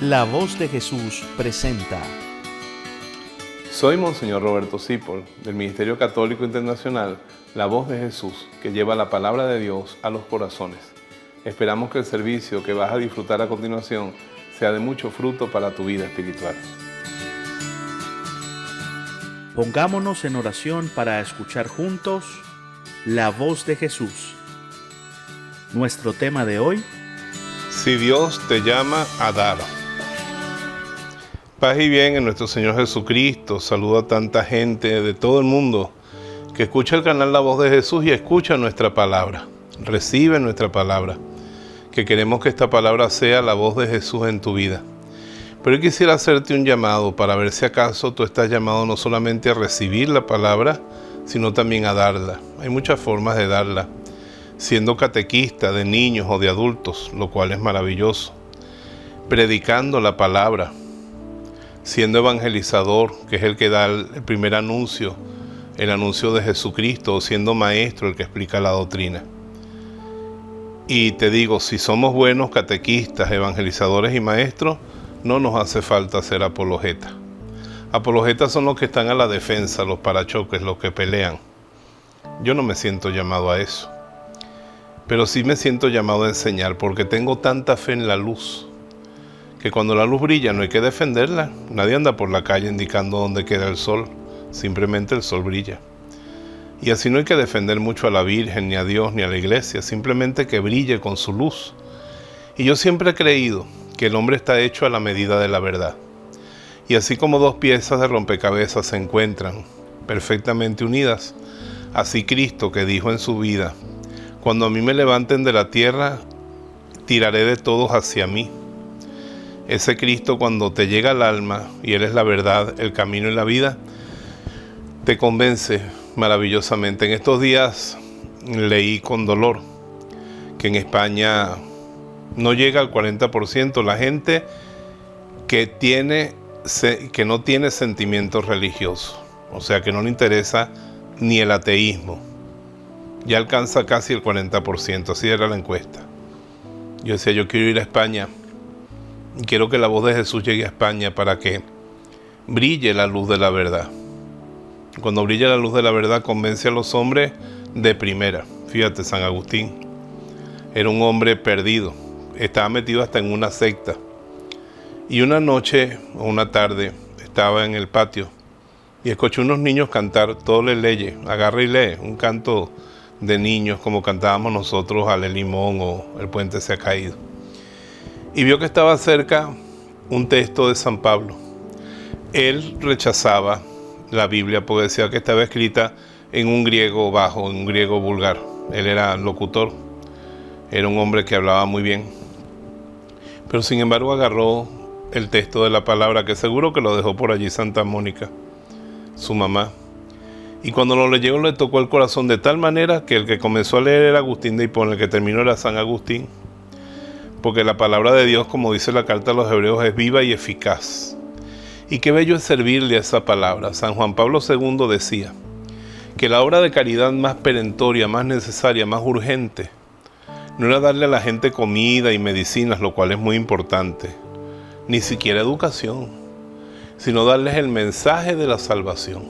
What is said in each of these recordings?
La Voz de Jesús presenta. Soy Monseñor Roberto Cipol, del Ministerio Católico Internacional La Voz de Jesús, que lleva la palabra de Dios a los corazones. Esperamos que el servicio que vas a disfrutar a continuación sea de mucho fruto para tu vida espiritual. Pongámonos en oración para escuchar juntos la voz de Jesús. Nuestro tema de hoy: si Dios te llama a dar. Paz y bien en nuestro Señor Jesucristo. Saludo a tanta gente de todo el mundo que escucha el canal La Voz de Jesús y escucha nuestra palabra, recibe nuestra palabra, que queremos que esta palabra sea la voz de Jesús en tu vida. Pero yo quisiera hacerte un llamado para ver si acaso tú estás llamado no solamente a recibir la palabra, sino también a darla. Hay muchas formas de darla, siendo catequista de niños o de adultos, lo cual es maravilloso, predicando la palabra, siendo evangelizador, que es el que da el primer anuncio, el anuncio de Jesucristo, o siendo maestro, el que explica la doctrina. Y te digo, si somos buenos catequistas, evangelizadores y maestros, no nos hace falta ser apologetas. Apologetas son los que están a la defensa, los parachoques, los que pelean. Yo no me siento llamado a eso, pero sí me siento llamado a enseñar, porque tengo tanta fe en la luz, que cuando la luz brilla no hay que defenderla. Nadie anda por la calle indicando dónde queda el sol, simplemente el sol brilla. Y así no hay que defender mucho a la Virgen, ni a Dios, ni a la Iglesia, simplemente que brille con su luz. Y yo siempre he creído que el hombre está hecho a la medida de la verdad. Y así como dos piezas de rompecabezas se encuentran perfectamente unidas, así Cristo, que dijo en su vida: cuando a mí me levanten de la tierra, tiraré de todos hacia mí. Ese Cristo, cuando te llega al alma, y Él es la verdad, el camino y la vida, te convence maravillosamente. En estos días leí con dolor que en España no llega al 40% la gente que no tiene sentimientos religiosos, o sea, que no le interesa ni el ateísmo. Ya alcanza casi el 40%, así era la encuesta. Yo decía, yo quiero ir a España, quiero que la voz de Jesús llegue a España para que brille la luz de la verdad. Cuando brilla la luz de la verdad, convence a los hombres de primera. Fíjate, San Agustín era un hombre perdido, estaba metido hasta en una secta. Y una noche o una tarde estaba en el patio y escuché unos niños cantar. Todo le leye, agarra y lee un canto de niños como cantábamos nosotros Ale Limón o El puente se ha caído. Y vio que estaba cerca un texto de San Pablo. Él rechazaba la Biblia porque decía que estaba escrita en un griego bajo, en un griego vulgar. Él era locutor, era un hombre que hablaba muy bien. Pero sin embargo agarró el texto de la palabra, que seguro que lo dejó por allí Santa Mónica, su mamá. Y cuando lo leyó le tocó el corazón de tal manera que el que comenzó a leer era Agustín de Hipona, el que terminó era San Agustín. Porque la palabra de Dios, como dice la carta a los Hebreos, es viva y eficaz. Y qué bello es servirle a esa palabra. San Juan Pablo II decía que la obra de caridad más perentoria, más necesaria, más urgente, no era darle a la gente comida y medicinas, lo cual es muy importante, ni siquiera educación, sino darles el mensaje de la salvación.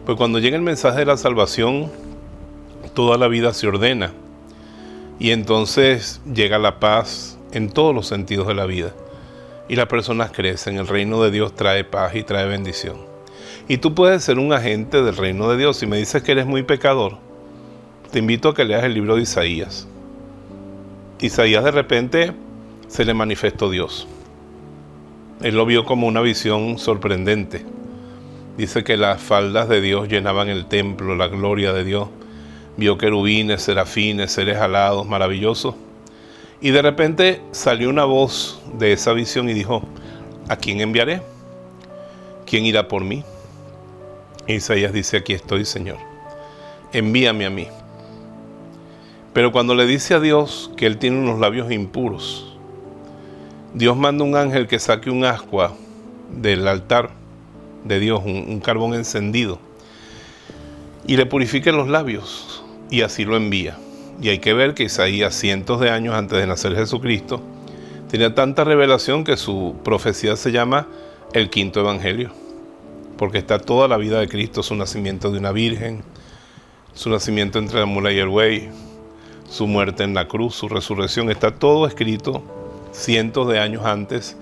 Pues cuando llega el mensaje de la salvación, toda la vida se ordena. Y entonces llega la paz en todos los sentidos de la vida. Y las personas crecen. El reino de Dios trae paz y trae bendición. Y tú puedes ser un agente del reino de Dios. Si me dices que eres muy pecador, te invito a que leas el libro de Isaías. Isaías de repente se le manifestó Dios. Él lo vio como una visión sorprendente. Dice que las faldas de Dios llenaban el templo, la gloria de Dios. Vio querubines, serafines, seres alados, maravillosos. Y de repente salió una voz de esa visión y dijo: ¿a quién enviaré? ¿Quién irá por mí? Y Isaías dice: aquí estoy, Señor, envíame a mí. Pero cuando le dice a Dios que él tiene unos labios impuros, Dios manda un ángel que saque un ascua del altar de Dios, un carbón encendido, y le purifique los labios. Y así lo envía. Y hay que ver que Isaías, cientos de años antes de nacer Jesucristo, Tenía tanta revelación que su profecía se llama el quinto evangelio, porque está toda la vida de Cristo, su nacimiento de una virgen, su nacimiento entre la mula y el buey, su muerte en la cruz, su resurrección, está todo escrito cientos de años antes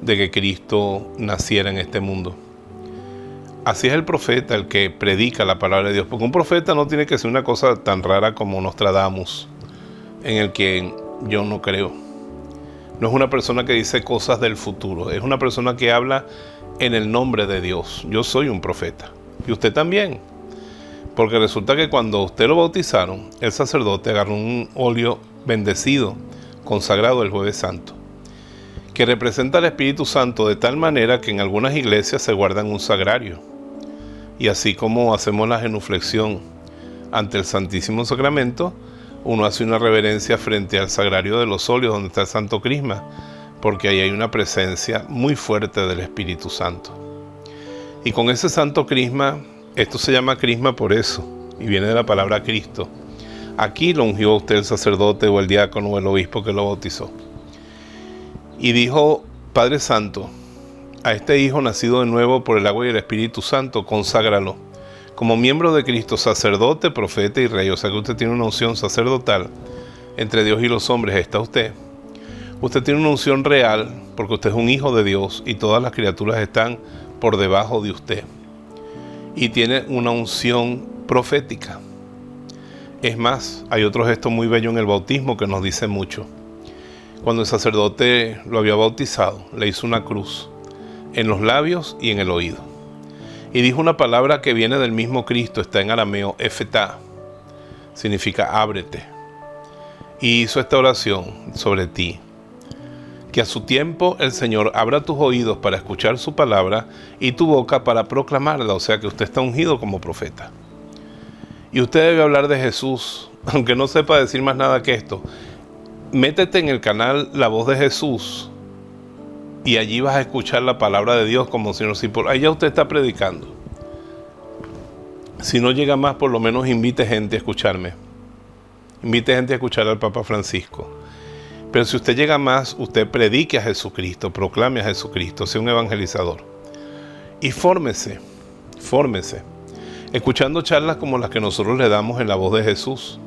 de que Cristo naciera en este mundo. Así es el profeta, el que predica la palabra de Dios, porque un profeta no tiene que ser una cosa tan rara como Nostradamus, en el que yo no creo. No es una persona que dice cosas del futuro, es una persona que habla en el nombre de Dios. Yo soy un profeta, y usted también, porque resulta que cuando usted lo bautizaron, el sacerdote agarró un óleo bendecido, consagrado el Jueves Santo, que representa al Espíritu Santo de tal manera que en algunas iglesias se guardan un sagrario. Y así como hacemos la genuflexión ante el Santísimo Sacramento, uno hace una reverencia frente al sagrario de los óleos donde está el Santo Crisma, porque ahí hay una presencia muy fuerte del Espíritu Santo. Y con ese Santo Crisma, esto se llama crisma por eso, y viene de la palabra Cristo. Aquí lo ungió usted el sacerdote o el diácono o el obispo que lo bautizó. Y dijo: Padre Santo, a este hijo nacido de nuevo por el agua y el Espíritu Santo, conságralo como miembro de Cristo, sacerdote, profeta y rey. O sea que usted tiene una unción sacerdotal entre Dios y los hombres. Está usted. Usted tiene una unción real porque usted es un hijo de Dios y todas las criaturas están por debajo de usted. Y tiene una unción profética. Es más, hay otro gesto muy bello en el bautismo que nos dice mucho. Cuando el sacerdote lo había bautizado, le hizo una cruz en los labios y en el oído. Y dijo una palabra que viene del mismo Cristo, está en arameo, Efetá, significa ábrete. Y hizo esta oración sobre ti: que a su tiempo el Señor abra tus oídos para escuchar su palabra y tu boca para proclamarla. O sea que usted está ungido como profeta. Y usted debe hablar de Jesús, aunque no sepa decir más nada que esto. Métete en el canal La Voz de Jesús y allí vas a escuchar la palabra de Dios como si por ahí ya usted está predicando. Si no llega más, por lo menos invite gente a escucharme. Invite gente a escuchar al Papa Francisco. Pero si usted llega más, usted predique a Jesucristo, proclame a Jesucristo, sea un evangelizador. Y fórmese, escuchando charlas como las que nosotros le damos en La Voz de Jesús,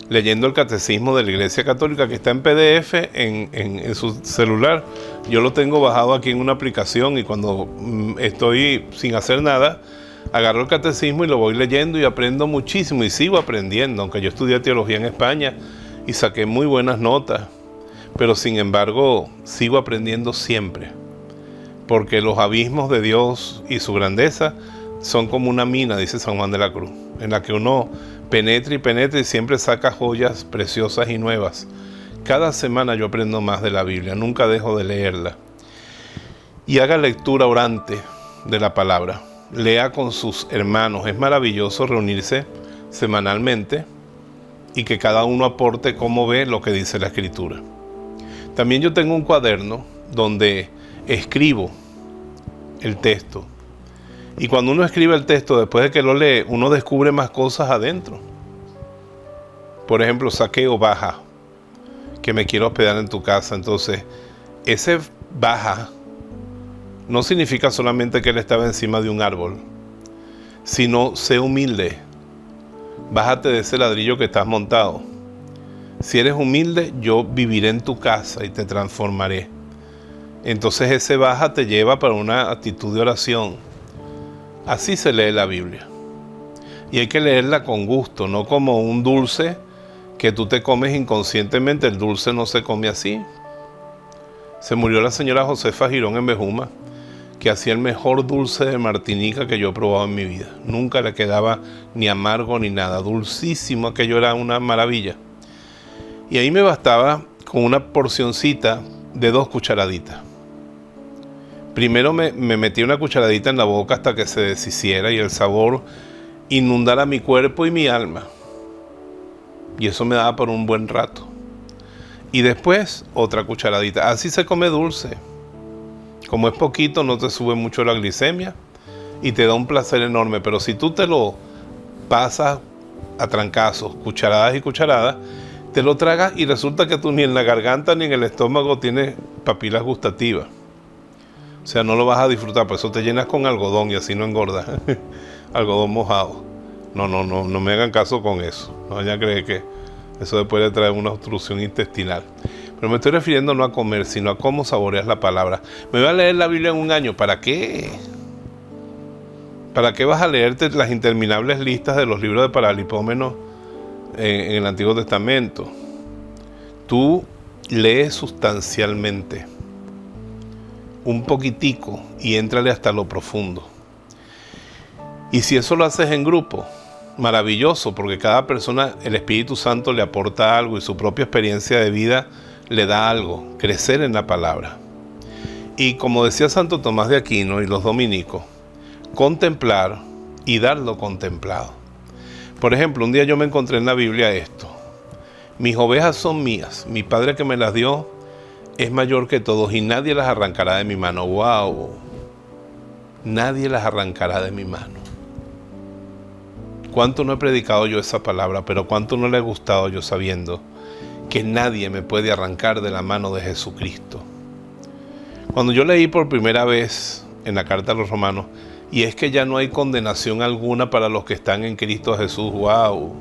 leyendo el Catecismo de la Iglesia Católica, que está en PDF en su celular. Yo lo tengo bajado aquí en una aplicación y cuando estoy sin hacer nada, agarro el Catecismo y lo voy leyendo y aprendo muchísimo y sigo aprendiendo, aunque yo estudié teología en España y saqué muy buenas notas, pero sin embargo sigo aprendiendo siempre, porque los abismos de Dios y su grandeza son como una mina, dice San Juan de la Cruz, en la que uno penetra y penetra y siempre saca joyas preciosas y nuevas. Cada semana yo aprendo más de la Biblia, nunca dejo de leerla. Y haga lectura orante de la palabra, lea con sus hermanos. Es maravilloso reunirse semanalmente y que cada uno aporte cómo ve lo que dice la Escritura. También yo tengo un cuaderno donde escribo el texto. Y cuando uno escribe el texto, después de que lo lee, uno descubre más cosas adentro. Por ejemplo, saqueo baja, que me quiero hospedar en tu casa. Entonces, ese baja no significa solamente que él estaba encima de un árbol, sino sé humilde. Bájate de ese ladrillo que estás montado. Si eres humilde, yo viviré en tu casa y te transformaré. Entonces ese baja te lleva para una actitud de oración. Así se lee la Biblia. Y hay que leerla con gusto, no como un dulce que tú te comes inconscientemente. El dulce no se come así. Se murió la señora Josefa Girón en Bejuma, que hacía el mejor dulce de Martinica que yo he probado en mi vida. Nunca le quedaba ni amargo ni nada. Dulcísimo, aquello era una maravilla. Y ahí me bastaba con una porcioncita de 2 cucharaditas. Primero me metí una cucharadita en la boca hasta que se deshiciera y el sabor inundara mi cuerpo y mi alma. Y eso me daba por un buen rato. Y después otra cucharadita. Así se come dulce. Como es poquito, no te sube mucho la glicemia y te da un placer enorme. Pero si tú te lo pasas a trancazos, cucharadas y cucharadas, te lo tragas y resulta que tú ni en la garganta ni en el estómago tienes papilas gustativas. O sea, no lo vas a disfrutar, por eso te llenas con algodón y así no engordas. Algodón mojado. No me hagan caso con eso. No vayan a creer que eso después le trae una obstrucción intestinal. Pero me estoy refiriendo no a comer, sino a cómo saboreas la palabra. Me voy a leer la Biblia en un año. ¿Para qué? ¿Para qué vas a leerte las interminables listas de los libros de Paralipómenos en el Antiguo Testamento? Tú lees sustancialmente, un poquitico, y éntrale hasta lo profundo. Y si eso lo haces en grupo, maravilloso, porque cada persona, el Espíritu Santo le aporta algo y su propia experiencia de vida le da algo, crecer en la palabra. Y como decía Santo Tomás de Aquino y los dominicos, contemplar y dar lo contemplado. Por ejemplo, un día yo me encontré en la Biblia esto: mis ovejas son mías, mi Padre que me las dio es mayor que todos y nadie las arrancará de mi mano. ¡Wow! Nadie las arrancará de mi mano. ¿Cuánto no he predicado yo esa palabra? Pero cuánto no le he gustado yo sabiendo que nadie me puede arrancar de la mano de Jesucristo. Cuando yo leí por primera vez en la carta a los Romanos, y es que ya no hay condenación alguna para los que están en Cristo Jesús, ¡wow!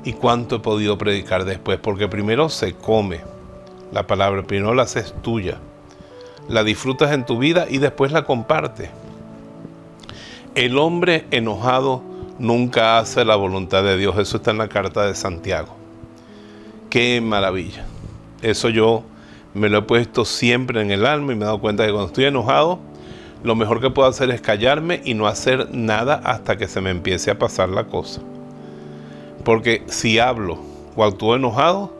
¿Y cuánto he podido predicar después? Porque primero se come la palabra, primero la haces tuya, la disfrutas en tu vida y después la compartes. El hombre enojado nunca hace la voluntad de Dios. Eso está en la carta de Santiago. ¡Qué maravilla! Eso yo me lo he puesto siempre en el alma y me he dado cuenta que cuando estoy enojado, lo mejor que puedo hacer es callarme y no hacer nada hasta que se me empiece a pasar la cosa. Porque si hablo o actúo enojado,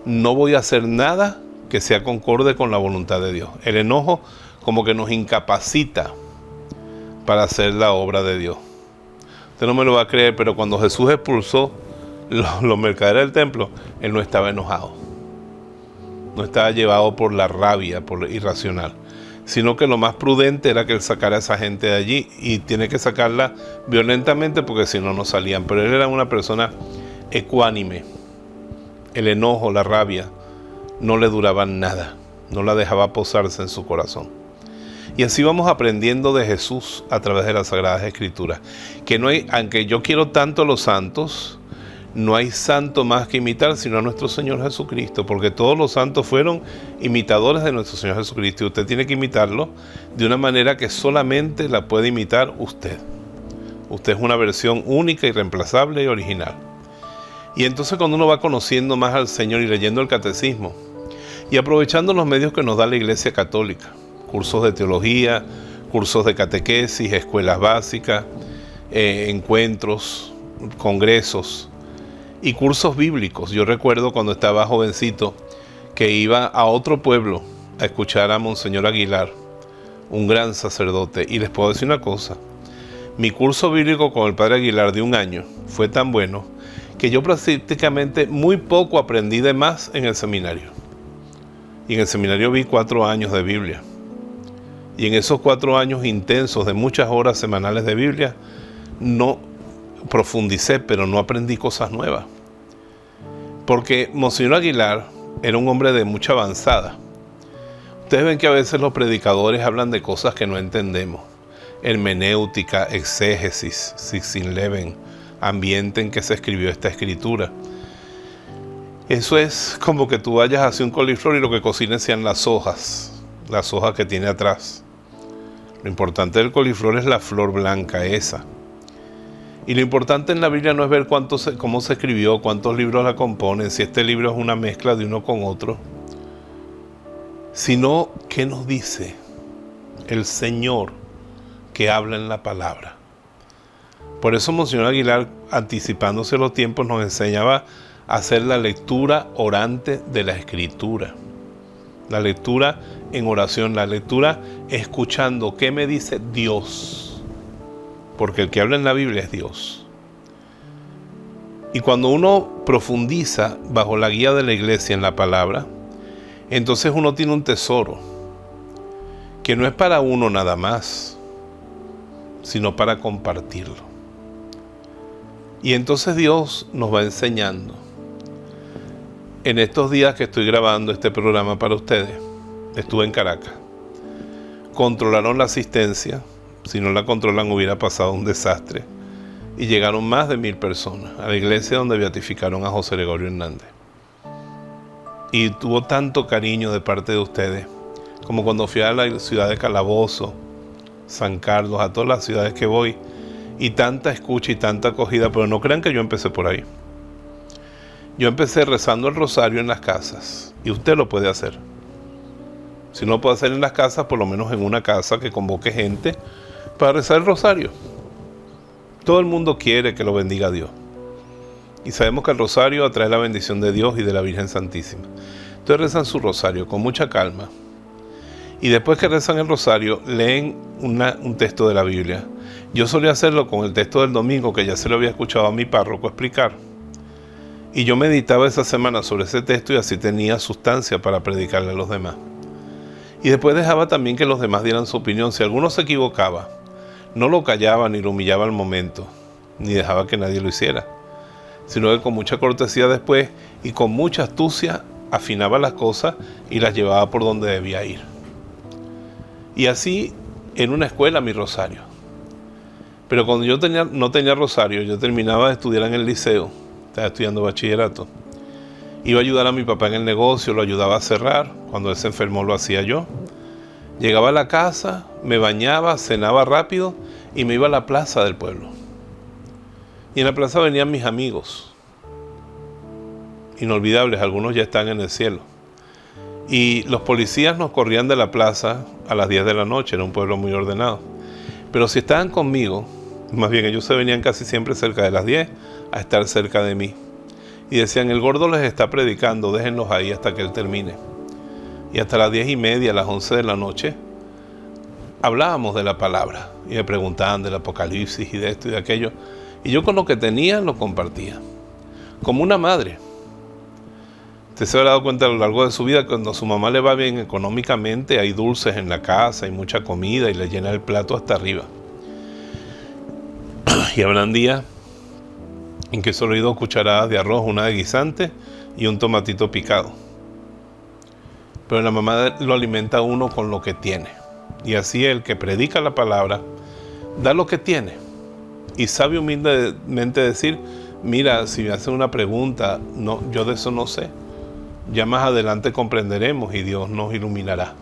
no voy a hacer nada que sea concorde con la voluntad de Dios. El enojo como que nos incapacita para hacer la obra de Dios. Usted no me lo va a creer, pero cuando Jesús expulsó los mercaderes del templo, Él no estaba enojado. No estaba llevado por la rabia, por lo irracional, sino que lo más prudente era que Él sacara a esa gente de allí, y tiene que sacarla violentamente porque si no, no salían. Pero Él era una persona ecuánime. El enojo, la rabia, no le duraban nada, no la dejaba posarse en su corazón. Y así vamos aprendiendo de Jesús a través de las Sagradas Escrituras, que no hay, aunque yo quiero tanto a los santos, no hay santo más que imitar sino a nuestro Señor Jesucristo, porque todos los santos fueron imitadores de nuestro Señor Jesucristo, y usted tiene que imitarlo de una manera que solamente la puede imitar usted. Usted es una versión única, irreemplazable y original. Y entonces cuando uno va conociendo más al Señor y leyendo el catecismo y aprovechando los medios que nos da la Iglesia Católica, cursos de teología, cursos de catequesis, escuelas básicas, encuentros, congresos y cursos bíblicos. Yo recuerdo cuando estaba jovencito que iba a otro pueblo a escuchar a Monseñor Aguilar, un gran sacerdote, y les puedo decir una cosa: mi curso bíblico con el Padre Aguilar de un año fue tan bueno que yo prácticamente muy poco aprendí de más en el seminario. Y en el seminario vi 4 años de Biblia. Y en esos 4 años intensos de muchas horas semanales de Biblia, no profundicé, pero no aprendí cosas nuevas. Porque Monseñor Aguilar era un hombre de mucha avanzada. Ustedes ven que a veces los predicadores hablan de cosas que no entendemos. Hermenéutica, exégesis, Sixtinleven, ambiente en que se escribió esta escritura. Eso es como que tú vayas hacia un coliflor y lo que cocines sean las hojas que tiene atrás. Lo importante del coliflor es la flor blanca esa. Y lo importante en la Biblia no es ver cómo se escribió, cuántos libros la componen, si este libro es una mezcla de uno con otro, sino qué nos dice el Señor que habla en la palabra. Por eso Monseñor Aguilar, anticipándose los tiempos, nos enseñaba a hacer la lectura orante de la Escritura. La lectura en oración, la lectura escuchando qué me dice Dios. Porque el que habla en la Biblia es Dios. Y cuando uno profundiza bajo la guía de la iglesia en la palabra, entonces uno tiene un tesoro que no es para uno nada más, sino para compartirlo. Y entonces Dios nos va enseñando En estos días que estoy grabando este programa para ustedes, estuve en Caracas. Controlaron la asistencia. Si no la controlan hubiera pasado un desastre. Y llegaron más de 1000 personas a la iglesia donde beatificaron a José Gregorio Hernández. Y tuvo tanto cariño de parte de ustedes, como cuando fui a la ciudad de Calabozo, San Carlos, a todas las ciudades que voy, y tanta escucha y tanta acogida, pero no crean que yo empecé por ahí. Yo empecé rezando el rosario en las casas, y usted lo puede hacer. Si no lo puede hacer en las casas, por lo menos en una casa que convoque gente para rezar el rosario. Todo el mundo quiere que lo bendiga Dios. Y sabemos que el rosario atrae la bendición de Dios y de la Virgen Santísima. Entonces rezan su rosario con mucha calma. Y después que rezan el rosario, leen un texto de la Biblia. Yo solía hacerlo con el texto del domingo, que ya se lo había escuchado a mi párroco explicar. Y yo meditaba esa semana sobre ese texto y así tenía sustancia para predicarle a los demás. Y después dejaba también que los demás dieran su opinión. Si alguno se equivocaba, no lo callaba ni lo humillaba al momento, ni dejaba que nadie lo hiciera, sino que con mucha cortesía después y con mucha astucia afinaba las cosas y las llevaba por donde debía ir. Y así en una escuela mi rosario. Pero cuando yo no tenía rosario, yo terminaba de estudiar en el liceo, estaba estudiando bachillerato. Iba a ayudar a mi papá en el negocio, lo ayudaba a cerrar. Cuando él se enfermó lo hacía yo. Llegaba a la casa, me bañaba, cenaba rápido y me iba a la plaza del pueblo. Y en la plaza venían mis amigos, inolvidables, algunos ya están en el cielo. Y los policías nos corrían de la plaza a las 10 de la noche, era un pueblo muy ordenado. Pero si estaban conmigo, más bien ellos se venían casi siempre cerca de las 10 a estar cerca de mí. Y decían, el gordo les está predicando, déjenlos ahí hasta que él termine. Y hasta las 10:30, a las 11 de la noche, hablábamos de la palabra. Y me preguntaban del Apocalipsis y de esto y de aquello. Y yo con lo que tenía lo compartía. Como una madre. Usted se habrá dado cuenta a lo largo de su vida, cuando a su mamá le va bien económicamente, hay dulces en la casa, hay mucha comida y le llena el plato hasta arriba. Y habrán días en que solo he ido cucharadas de arroz, una de guisante y un tomatito picado. Pero la mamá lo alimenta a uno con lo que tiene. Y así el que predica la palabra da lo que tiene. Y sabe humildemente decir, mira, si me hacen una pregunta, no, yo de eso no sé. Ya más adelante comprenderemos y Dios nos iluminará.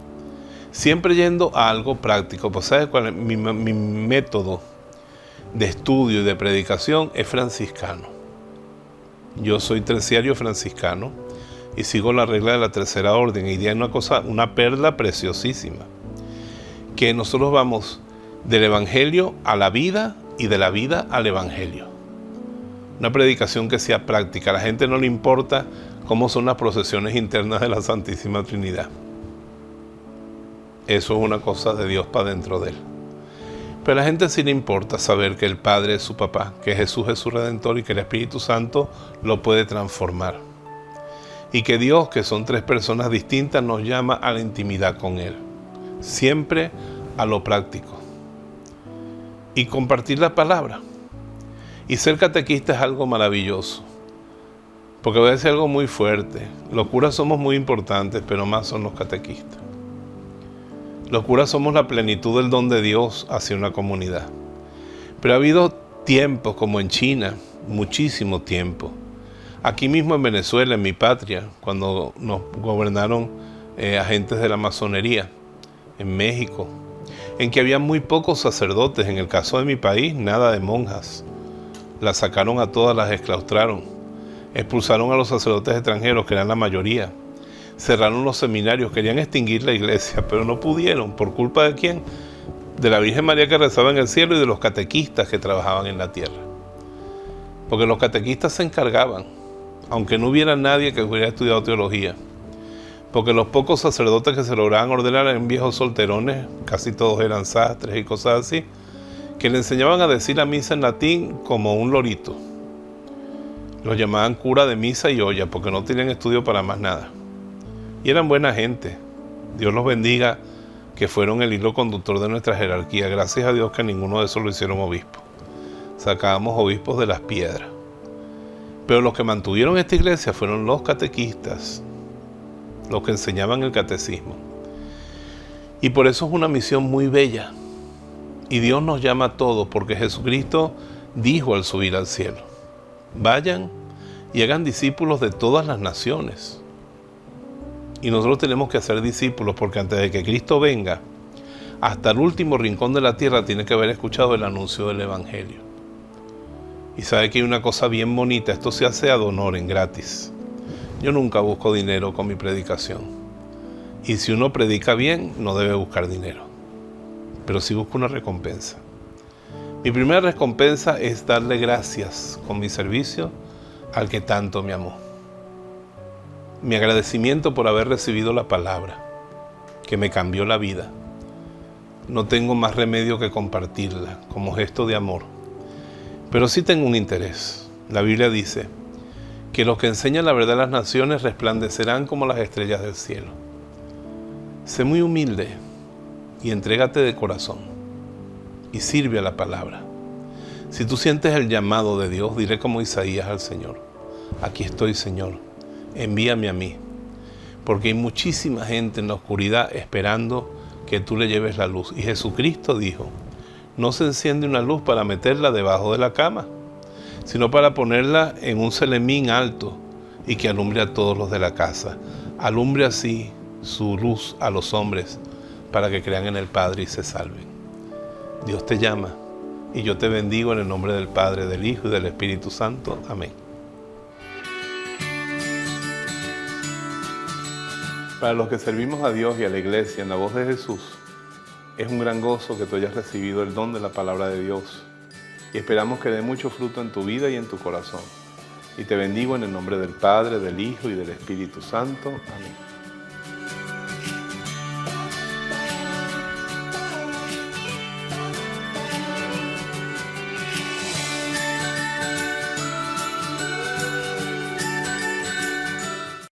Siempre yendo a algo práctico. Pues ¿sabes cuál es? Mi método de estudio y de predicación es franciscano. Yo soy terciario franciscano y sigo la regla de la tercera orden. Y hay una perla preciosísima, que nosotros vamos del evangelio a la vida y de la vida al evangelio. Una predicación que sea práctica. A la gente no le importa cómo son las procesiones internas de la Santísima Trinidad. Eso es una cosa de Dios para dentro de él. Pero a la gente sí le importa saber que el Padre es su papá, que Jesús es su Redentor y que el Espíritu Santo lo puede transformar. Y que Dios, que son tres personas distintas, nos llama a la intimidad con Él. Siempre a lo práctico. Y compartir la palabra. Y ser catequista es algo maravilloso. Porque voy a decir algo muy fuerte. Los curas somos muy importantes, pero más son los catequistas. Los curas somos la plenitud del don de Dios hacia una comunidad. Pero ha habido tiempos, como en China, muchísimo tiempo. Aquí mismo en Venezuela, en mi patria, cuando nos gobernaron agentes de la masonería, en México, en que había muy pocos sacerdotes. En el caso de mi país, nada de monjas. Las sacaron a todas, las exclaustraron. Expulsaron a los sacerdotes extranjeros, que eran la mayoría. Cerraron los seminarios, querían extinguir la iglesia, pero no pudieron. ¿Por culpa de quién? De la Virgen María que rezaba en el cielo y de los catequistas que trabajaban en la tierra. Porque los catequistas se encargaban, aunque no hubiera nadie que hubiera estudiado teología. Porque los pocos sacerdotes que se lograban ordenar eran viejos solterones, casi todos eran sastres y cosas así, que le enseñaban a decir la misa en latín como un lorito. Los llamaban cura de misa y olla, porque no tenían estudio para más nada. Y eran buena gente. Dios los bendiga, que fueron el hilo conductor de nuestra jerarquía. Gracias a Dios que ninguno de esos lo hicieron obispo. Sacábamos obispos de las piedras. Pero los que mantuvieron esta iglesia fueron los catequistas, los que enseñaban el catecismo. Y por eso es una misión muy bella. Y Dios nos llama a todos, porque Jesucristo dijo al subir al cielo: vayan y hagan discípulos de todas las naciones. Y nosotros tenemos que hacer discípulos, porque antes de que Cristo venga, hasta el último rincón de la tierra tiene que haber escuchado el anuncio del Evangelio. Y sabe que hay una cosa bien bonita: esto se hace ad honorem, gratis. Yo nunca busco dinero con mi predicación. Y si uno predica bien, no debe buscar dinero. Pero sí busco una recompensa. Mi primera recompensa es darle gracias con mi servicio al que tanto me amó. Mi agradecimiento por haber recibido la palabra, que me cambió la vida. No tengo más remedio que compartirla como gesto de amor. Pero sí tengo un interés. La Biblia dice que los que enseñan la verdad a las naciones resplandecerán como las estrellas del cielo. Sé muy humilde y entrégate de corazón y sirve a la palabra. Si tú sientes el llamado de Dios, diré como Isaías al Señor: aquí estoy, Señor, envíame a mí, porque hay muchísima gente en la oscuridad esperando que tú le lleves la luz. Y Jesucristo dijo: no se enciende una luz para meterla debajo de la cama, sino para ponerla en un celemín alto y que alumbre a todos los de la casa. Alumbre así su luz a los hombres para que crean en el Padre y se salven. Dios te llama y yo te bendigo en el nombre del Padre, del Hijo y del Espíritu Santo. Amén. Para los que servimos a Dios y a la Iglesia en la voz de Jesús, es un gran gozo que tú hayas recibido el don de la palabra de Dios. Y esperamos que dé mucho fruto en tu vida y en tu corazón. Y te bendigo en el nombre del Padre, del Hijo y del Espíritu Santo. Amén.